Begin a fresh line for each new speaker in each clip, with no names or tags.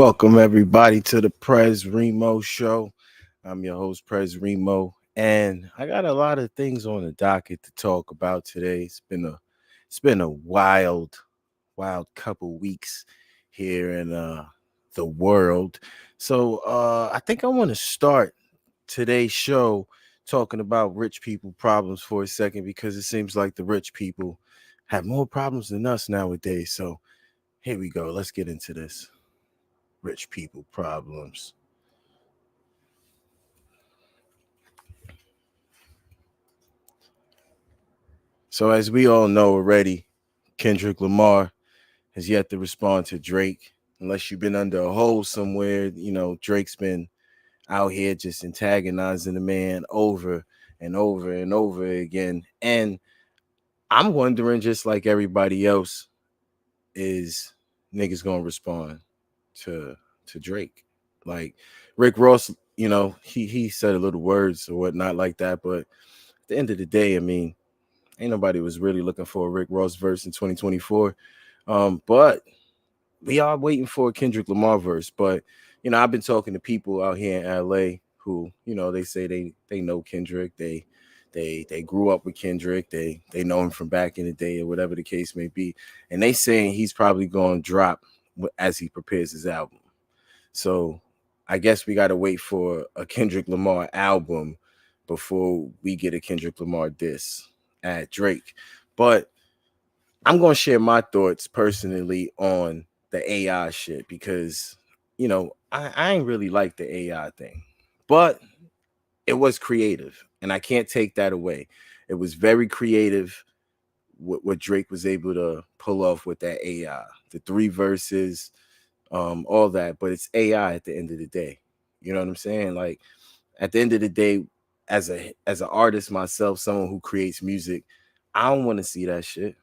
Welcome everybody to the Remo show. I'm your host Remo, and I got a lot of things on the docket to talk about today. It's been a wild couple weeks here in the world. So I think I want to start today's show talking about rich people problems for a second because it seems like the rich people have more problems than us nowadays. So here we go. Let's get into this. Rich people problems. So, as we all know already, Kendrick Lamar has yet to respond to Drake. Unless you've been under a hole somewhere, Drake's been out here just antagonizing the man over and over and over again. And I'm wondering, just like everybody else, is niggas gonna respond to Drake? Like Rick Ross, he said a little words or whatnot like that, but at the end of the day, I mean, ain't nobody was really looking for a Rick Ross verse in 2024. But we are waiting for a Kendrick Lamar verse. But I've been talking to people out here in LA who, they say they know Kendrick, they grew up with Kendrick, they know him from back in the day or whatever the case may be, and they saying he's probably going to drop as he prepares his album. So I guess we got to wait for a Kendrick Lamar album before we get a Kendrick Lamar diss at Drake. But I'm going to share my thoughts personally on the AI shit because, I ain't really like the AI thing, but it was creative and I can't take that away. It was very creative what Drake was able to pull off with that AI, the 3 verses, all that, but it's AI at the end of the day. You know what I'm saying? Like at the end of the day, as an artist myself, someone who creates music, I don't want to see that shit.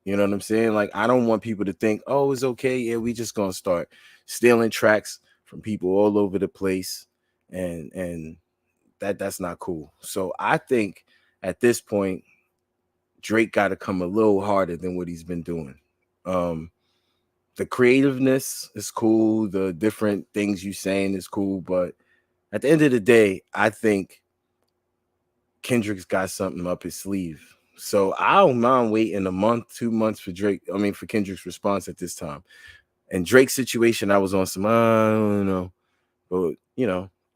You know what I'm saying? Like I don't want people to think, oh, it's okay. Yeah, we just gonna start stealing tracks from people all over the place, and that's not cool. So I think at this point, Drake got to come a little harder than what he's been doing. The creativeness is cool. The different things you saying is cool. But at the end of the day, I think Kendrick's got something up his sleeve. So I don't mind waiting a month, 2 months for Kendrick's response at this time. And Drake's situation, I was on some, I don't know. But,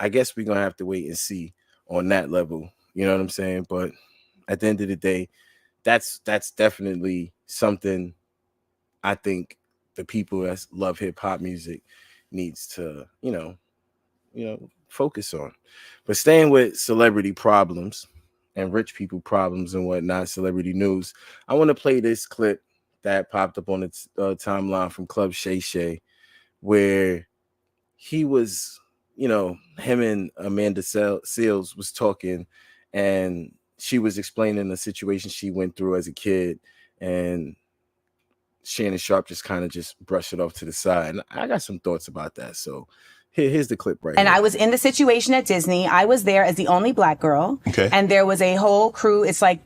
I guess we're going to have to wait and see on that level. You know what I'm saying? But at the end of the day, that's definitely something I think the people that love hip hop music needs to, focus on. But staying with celebrity problems and rich people problems and whatnot, celebrity news, I want to play this clip that popped up on its timeline from Club Shay Shay, where he was, him and Amanda Seales was talking, and she was explaining the situation she went through as a kid, and Shannon Sharp just kind of just brushed it off to the side. And I got some thoughts about that. So here's the clip right
and
here.
I was in the situation at Disney. I was there as the only black girl.
Okay.
And there was a whole crew. It's like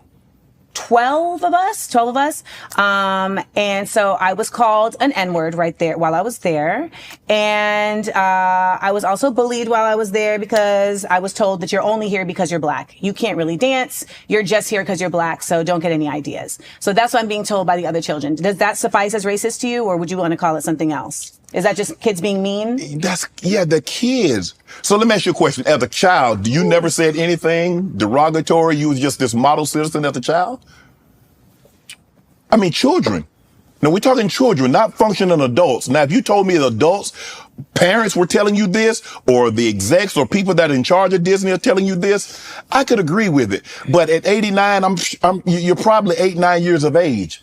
12 of us. And so I was called an N-word right there while I was there. And I was also bullied while I was there because I was told that you're only here because you're black. You can't really dance. You're just here because you're black. So don't get any ideas. So that's what I'm being told by the other children. Does that suffice as racist to you, or would you want to call it something else? Is that just kids being mean?
The kids. So let me ask you a question. As a child, you never said anything derogatory? You was just this model citizen as a child? I mean, children. Now, we're talking children, not functioning adults. Now, if you told me the adults, parents were telling you this, or the execs or people that are in charge of Disney are telling you this, I could agree with it. But at 89, you're probably 8, 9 years of age.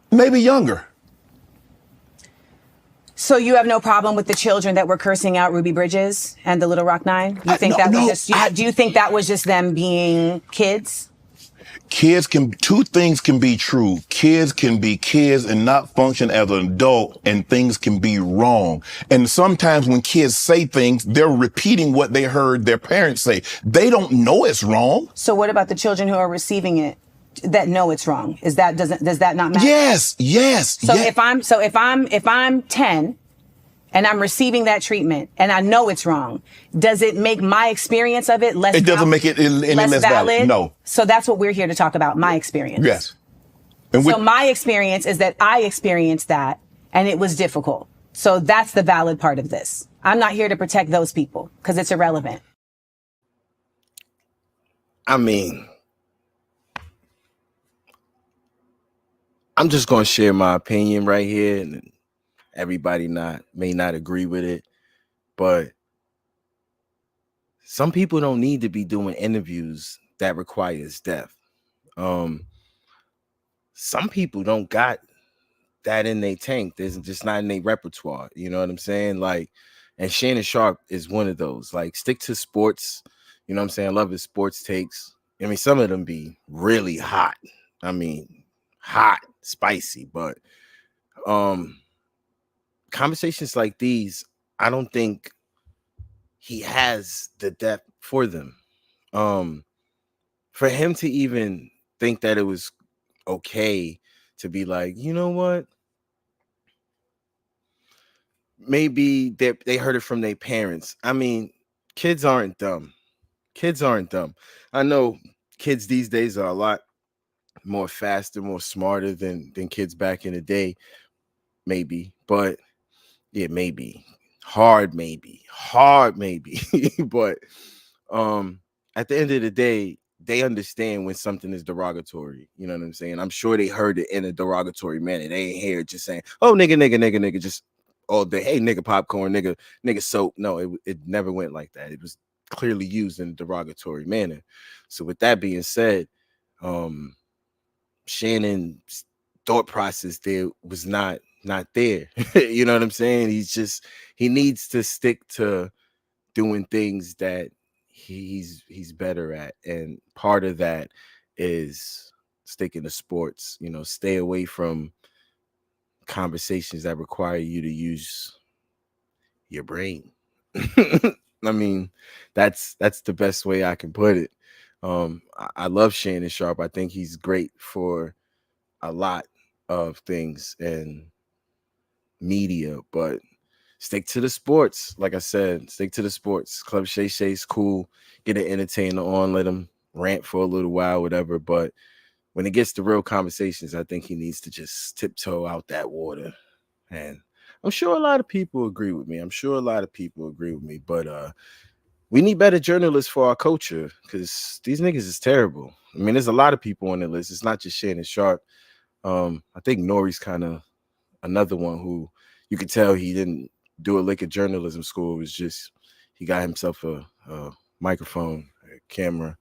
Maybe younger.
So you have no problem with the children that were cursing out Ruby Bridges and the Little Rock Nine? You think do you think that was just them being kids?
Two things can be true. Kids can be kids and not function as an adult, and things can be wrong. And sometimes when kids say things, they're repeating what they heard their parents say. They don't know it's wrong.
So what about the children who are receiving it? that know it's wrong. Does that not matter?
Yes.
So if I'm 10 and I'm receiving that treatment and I know it's wrong, does it make my experience of it less?
It doesn't make it any less valid. No.
So that's what we're here to talk about. My experience.
Yes.
So my experience is that I experienced that and it was difficult. So that's the valid part of this. I'm not here to protect those people because it's irrelevant.
I mean, I'm just going to share my opinion right here, and everybody may not agree with it, but some people don't need to be doing interviews that requires death. Some people don't got that in their tank. There's just not in their repertoire. You know what I'm saying? Like, and Shannon Sharp is one of those. Like, stick to sports. You know what I'm saying? I love his sports takes. I mean, some of them be really hot. I mean, hot, spicy, but conversations like these, I don't think he has the depth for them. For him to even think that it was okay to be like, you know what? Maybe they heard it from their parents. I mean, kids aren't dumb. Kids aren't dumb. I know kids these days are a lot more faster, more smarter than kids back in the day, maybe. But yeah, maybe. Hard maybe. But at the end of the day, they understand when something is derogatory. You know what I'm saying? I'm sure they heard it in a derogatory manner. They ain't hear it just saying, oh, nigga, just all day. Hey, nigga, popcorn, nigga, soap. No, it never went like that. It was clearly used in a derogatory manner. So with that being said, Shannon's thought process there was not there. You know what I'm saying? He needs to stick to doing things that he's better at, and part of that is sticking to sports. You know, stay away from conversations that require you to use your brain. I mean, that's the best way I can put it. I love Shannon Sharp. I think he's great for a lot of things and media, but stick to the sports. Like I said, stick to the sports. Club Shay Shay's cool. Get an entertainer on, let him rant for a little while, whatever. But when it gets to real conversations, I think he needs to just tiptoe out that water. And I'm sure a lot of people agree with me. But we need better journalists for our culture, because these niggas is terrible. I mean, there's a lot of people on the list. It's not just Shannon Sharp. I think Nori's kind of another one who you could tell he didn't do a lick of journalism school. It was just he got himself a microphone, a camera,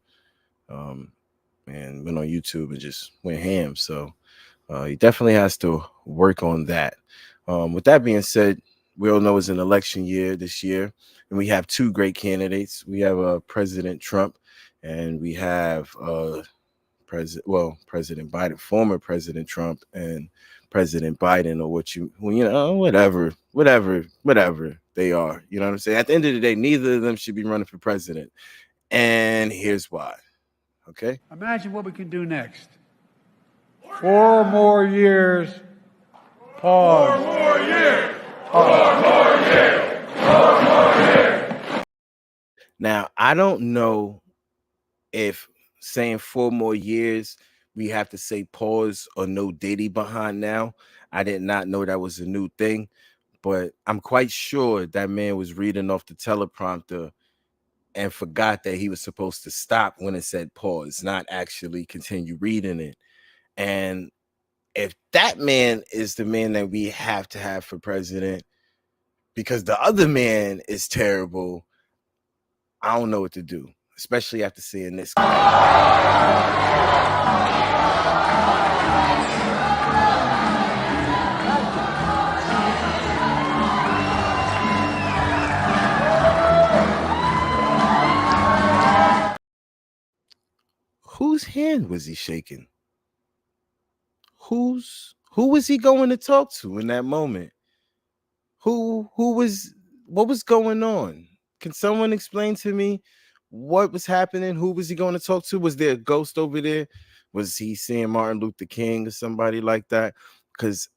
and went on YouTube and just went ham. So he definitely has to work on that. With that being said, we all know it's an election year this year, and we have two great candidates. We have President Trump, and we have President Biden, former President Trump, and President Biden, or whatever they are. You know what I'm saying? At the end of the day, neither of them should be running for president. And here's why. Okay?
Imagine what we can do next. 4 more years. Pause. 4 more years. 4 more years. 4 more years.
Now, I don't know if saying 4 more years, we have to say pause or no Diddy behind now. I did not know that was a new thing, but I'm quite sure that man was reading off the teleprompter and forgot that he was supposed to stop when it said pause, not actually continue reading it. And if that man is the man that we have to have for president, because the other man is terrible, I don't know what to do, especially after seeing this guy. Whose hand was he shaking? Who was he going to talk to in that moment? What was going on? Can someone explain to me what was happening? Who was he going to talk to? Was there a ghost over there? Was he seeing Martin Luther King or somebody like that? Because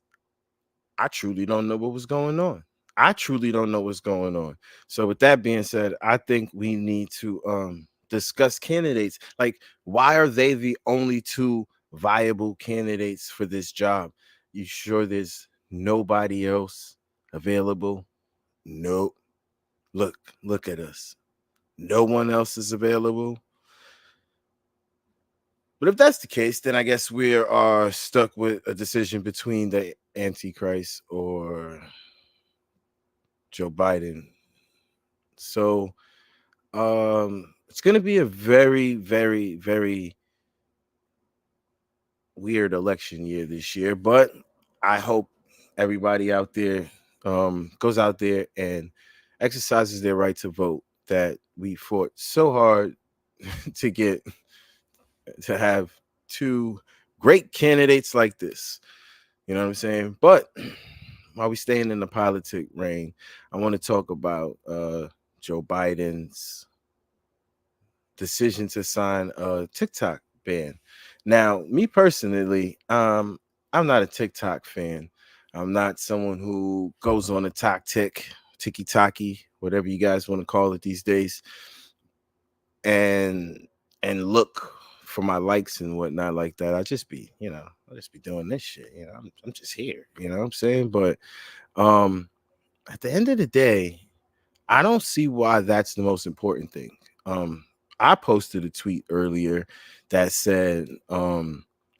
I truly don't know what was going on. I truly don't know what's going on. So with that being said, I think we need to discuss candidates. Like, why are they the only two viable candidates for this job? You sure there's nobody else available? Nope. Look at us. No one else is available. But if that's the case, then I guess we are stuck with a decision between the Antichrist or Joe Biden. So it's gonna be a very, very, very weird election year this year. But I hope everybody out there goes out there and exercises their right to vote that we fought so hard to get to have two great candidates like this. You know what I'm saying? But while we staying in the politic reign, I want to talk about Joe Biden's decision to sign a TikTok ban. Now, me personally, I'm not a TikTok fan. I'm not someone who goes on a tiki-taki, whatever you guys want to call it these days, and look for my likes and whatnot like that. I'll just be doing this shit. I'm just here. You know what I'm saying? But um, at the end of the day, I don't see why that's the most important thing. I posted a tweet earlier that said,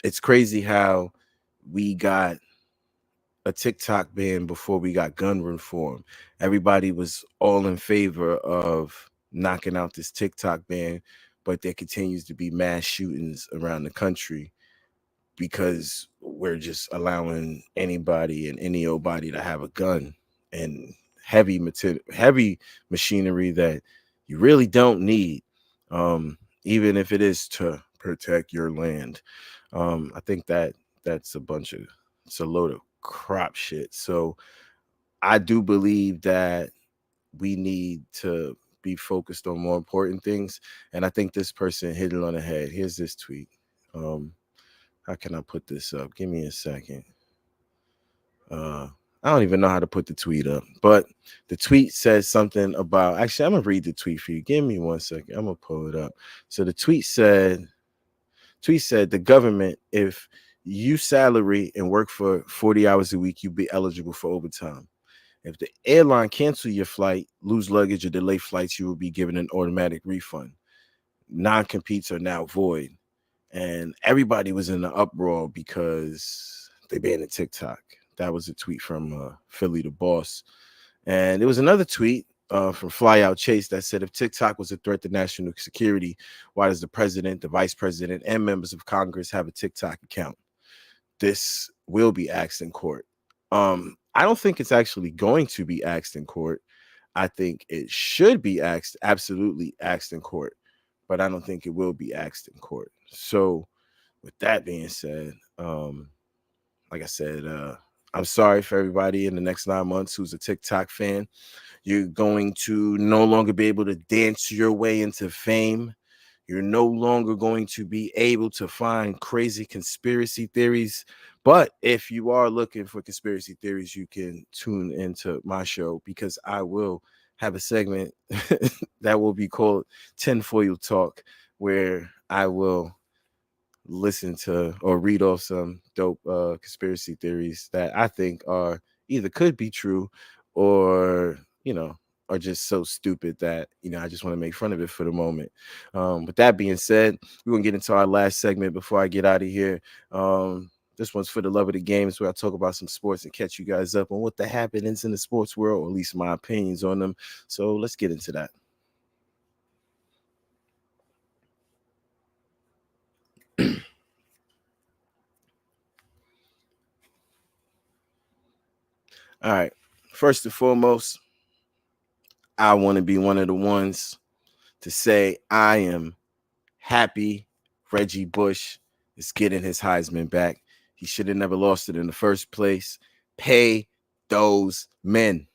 it's crazy how we got a TikTok ban before we got gun reform. Everybody was all in favor of knocking out this TikTok ban, but there continues to be mass shootings around the country because we're just allowing anybody and any old body to have a gun and heavy machinery that you really don't need, even if it is to protect your land. I think that's it's a load of crap shit. So I do believe that we need to be focused on more important things, and I think this person hit it on the head. Here's this tweet. How can I put this up? Give me a second. I don't even know how to put the tweet up, but the tweet says something about. Actually, I'm gonna read the tweet for you. Give me 1 second. I'm gonna pull it up. So the tweet said, the government, if you salary and work for 40 hours a week, you'd be eligible for overtime. If the airline cancel your flight, lose luggage, or delay flights, you will be given an automatic refund. Non-competes are now void. And everybody was in the uproar because they banned the TikTok. That was a tweet from Philly the Boss. And there was another tweet from Flyout Chase that said, if TikTok was a threat to national security, why does the president, the vice president, and members of Congress have a TikTok account? This will be asked in court. I don't think it's actually going to be asked in court. I think it should be absolutely asked in court, but I don't think it will be asked in court. So with that being said, like I said, I'm sorry for everybody in the next 9 months who's a TikTok fan. You're going to no longer be able to dance your way into fame. You're no longer going to be able to find crazy conspiracy theories. But if you are looking for conspiracy theories, you can tune into my show, because I will have a segment that will be called Tinfoil Talk, where I will listen to or read off some dope conspiracy theories that I think are either could be true or, are just so stupid that, I just want to make fun of it for the moment. With that being said, we're going to get into our last segment before I get out of here. This one's for the love of the games, where I talk about some sports and catch you guys up on what the happenings in the sports world, or at least my opinions on them. So let's get into that. All right. First and foremost, I want to be one of the ones to say I am happy Reggie Bush is getting his Heisman back. He should have never lost it in the first place. Pay those men.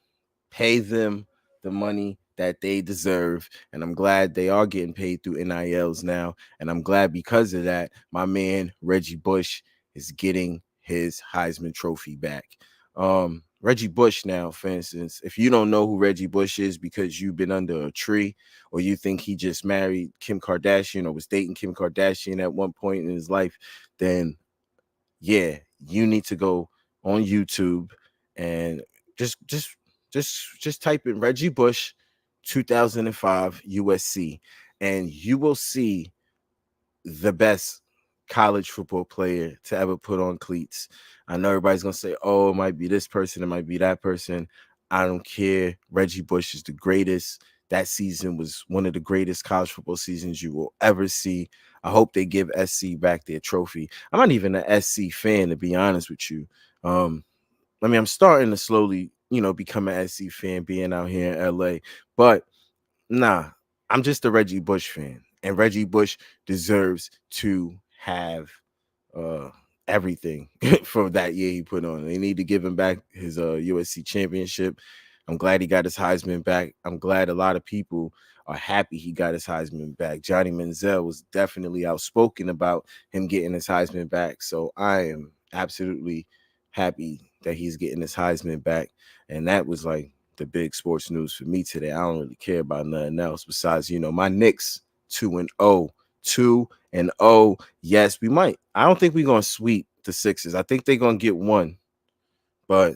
Pay them the money that they deserve. And I'm glad they are getting paid through NILs now. And I'm glad because of that, my man Reggie Bush is getting his Heisman Trophy back. Reggie Bush now, for instance, if you don't know who Reggie Bush is because you've been under a tree or you think he just married Kim Kardashian or was dating Kim Kardashian at one point in his life, then yeah, you need to go on YouTube and just type in Reggie Bush 2005 USC and you will see the best college football player to ever put on cleats. I know everybody's gonna say, "Oh, it might be this person, it might be that person." I don't care. Reggie Bush is the greatest. That season was one of the greatest college football seasons you will ever see. I hope they give SC back their trophy. I'm not even an SC fan, to be honest with you. I'm starting to slowly, become an SC fan, being out here in LA, but nah, I'm just a Reggie Bush fan, and Reggie Bush deserves to have uh everything for that year he put on. They need to give him back his USC championship. I'm glad he got his Heisman back. I'm glad a lot of people are happy he got his Heisman back. Johnny Manziel was definitely outspoken about him getting his Heisman back. So I am absolutely happy that he's getting his Heisman back. And that was like the big sports news for me today. I don't really care about nothing else besides, my Knicks 2-0. 2-0. Yes, we might. I don't think we're gonna sweep the Sixers. I think they're gonna get one, but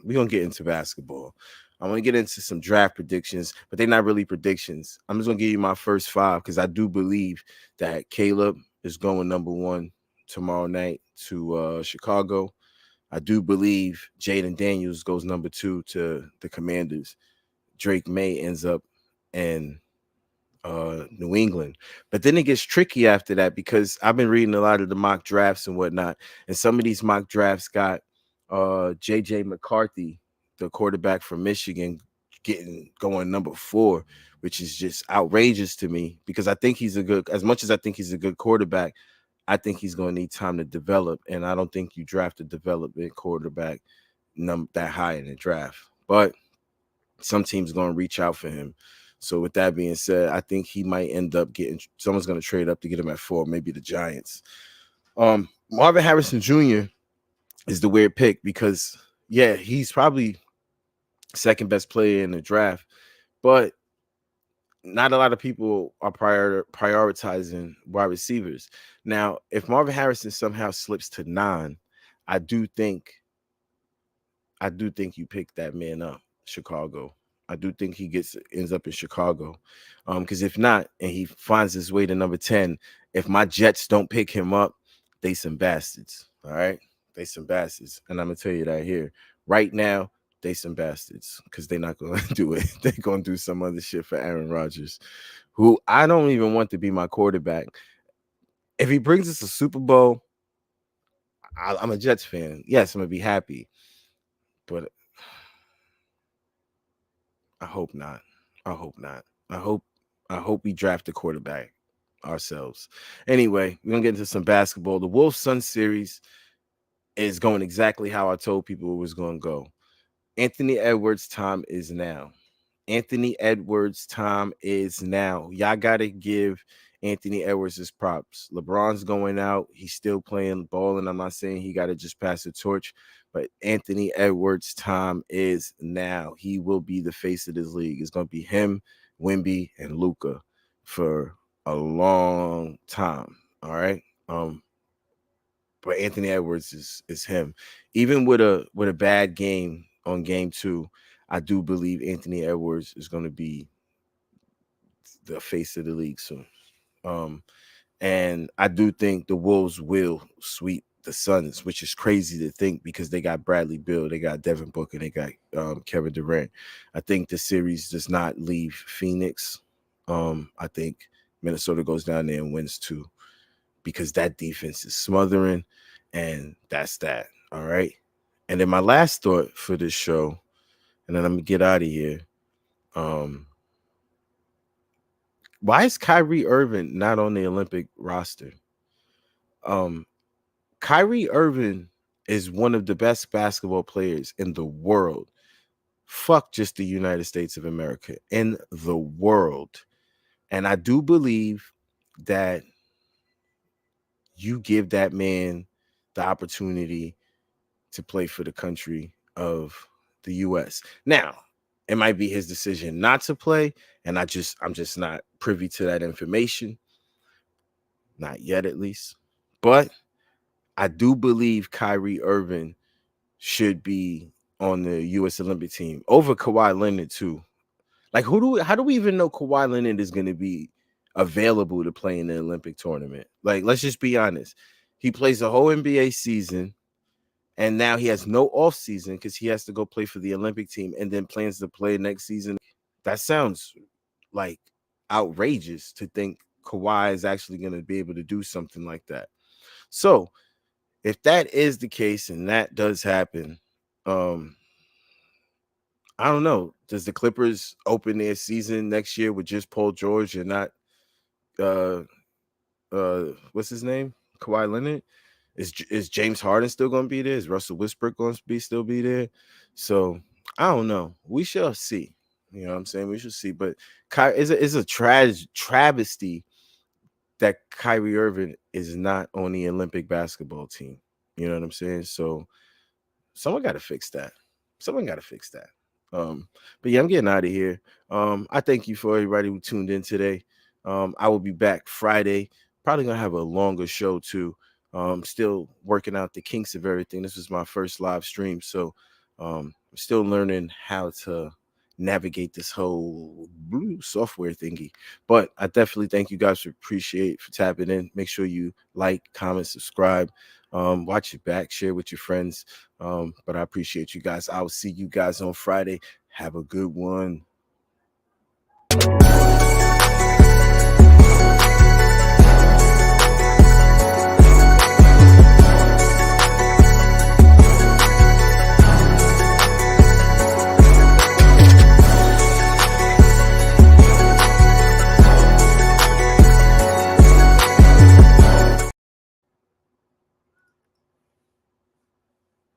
we're gonna get into basketball. I'm gonna get into some draft predictions, but they're not really predictions. I'm just gonna give you my first five because I do believe that Caleb is going number one tomorrow night to Chicago. I do believe Jaden Daniels goes number two to the Commanders. Drake May ends up in New England. But then it gets tricky after that because I've been reading a lot of the mock drafts and whatnot, and some of these mock drafts got JJ McCarthy, the quarterback from Michigan, going number 4, which is just outrageous to me because I think he's as much as I think he's a good quarterback, I think he's going to need time to develop, and I don't think you draft a development quarterback that high in the draft. But some teams going to reach out for him. So with that being said, I think he might end up someone's going to trade up to get him at 4, maybe the Giants. Marvin Harrison Jr. is the weird pick because, yeah, he's probably second best player in the draft, but not a lot of people are prioritizing wide receivers. Now, if Marvin Harrison somehow slips to 9, I do think you pick that man up, Chicago. I do think he ends up in Chicago. Because if not, and he finds his way to number 10, if my Jets don't pick him up, they some bastards. All right. They some bastards. And I'm gonna tell you that here. Right now, they some bastards because they're not gonna do it. They're gonna do some other shit for Aaron Rodgers, who I don't even want to be my quarterback. If he brings us a Super Bowl, I'm a Jets fan. Yes, I'm gonna be happy. But I hope not. I hope not. I hope we draft a quarterback ourselves. Anyway, we're gonna get into some basketball. The Wolves Sun series is going exactly how I told people it was gonna go. Anthony Edwards' time is now. Anthony Edwards' time is now. Y'all gotta give Anthony Edwards his props. LeBron's going out. He's still playing ball, and I'm not saying he got to just pass the torch, but Anthony Edwards' time is now. He will be the face of this league. It's going to be him, Wemby, and Luka for a long time. All right. But Anthony Edwards is him. Even with a bad game on game 2, I do believe Anthony Edwards is going to be the face of the league soon. And I do think the Wolves will sweep the Suns, which is crazy to think because they got Bradley Beal, they got Devin Booker, they got Kevin Durant. I think the series does not leave Phoenix. I think Minnesota goes down there and wins too because that defense is smothering, and that's that. All right. And then my last thought for this show, and then I'm gonna get out of here. Why is Kyrie Irving not on the Olympic roster? Kyrie Irving is one of the best basketball players in the world. fuck just the United States of America, in the world. And I do believe that you give that man the opportunity to play for the country of the US. Now, it might be his decision not to play, and I'm just not privy to that information. Not yet, at least. But I do believe Kyrie Irving should be on the US Olympic team over Kawhi Leonard too. Like, how do we even know Kawhi Leonard is going to be available to play in the Olympic tournament? Like, let's just be honest. He plays the whole NBA season, and now he has no off season because he has to go play for the Olympic team and then plans to play next season. That sounds like outrageous to think Kawhi is actually going to be able to do something like that. So, if that is the case and that does happen, I don't know. Does the Clippers open their season next year with just Paul George and not uh what's his name? Kawhi Leonard? Is James Harden still going to be there? Is Russell Westbrook going to still be there? So I don't know. We shall see. You know what I'm saying? We should see. But it's a travesty that Kyrie Irving is not on the Olympic basketball team. You know what I'm saying? So someone got to fix that. Someone got to fix that. But yeah, I'm getting out of here. I thank you for everybody who tuned in today. I will be back Friday. Probably gonna have a longer show too. Still working out the kinks of everything. This was my first live stream, so I'm still learning how to navigate this whole software thingy. But I definitely thank you guys for tapping in. Make sure you like, comment, subscribe, watch it back, share with your friends. But I appreciate you guys. I will see you guys on Friday. Have a good one.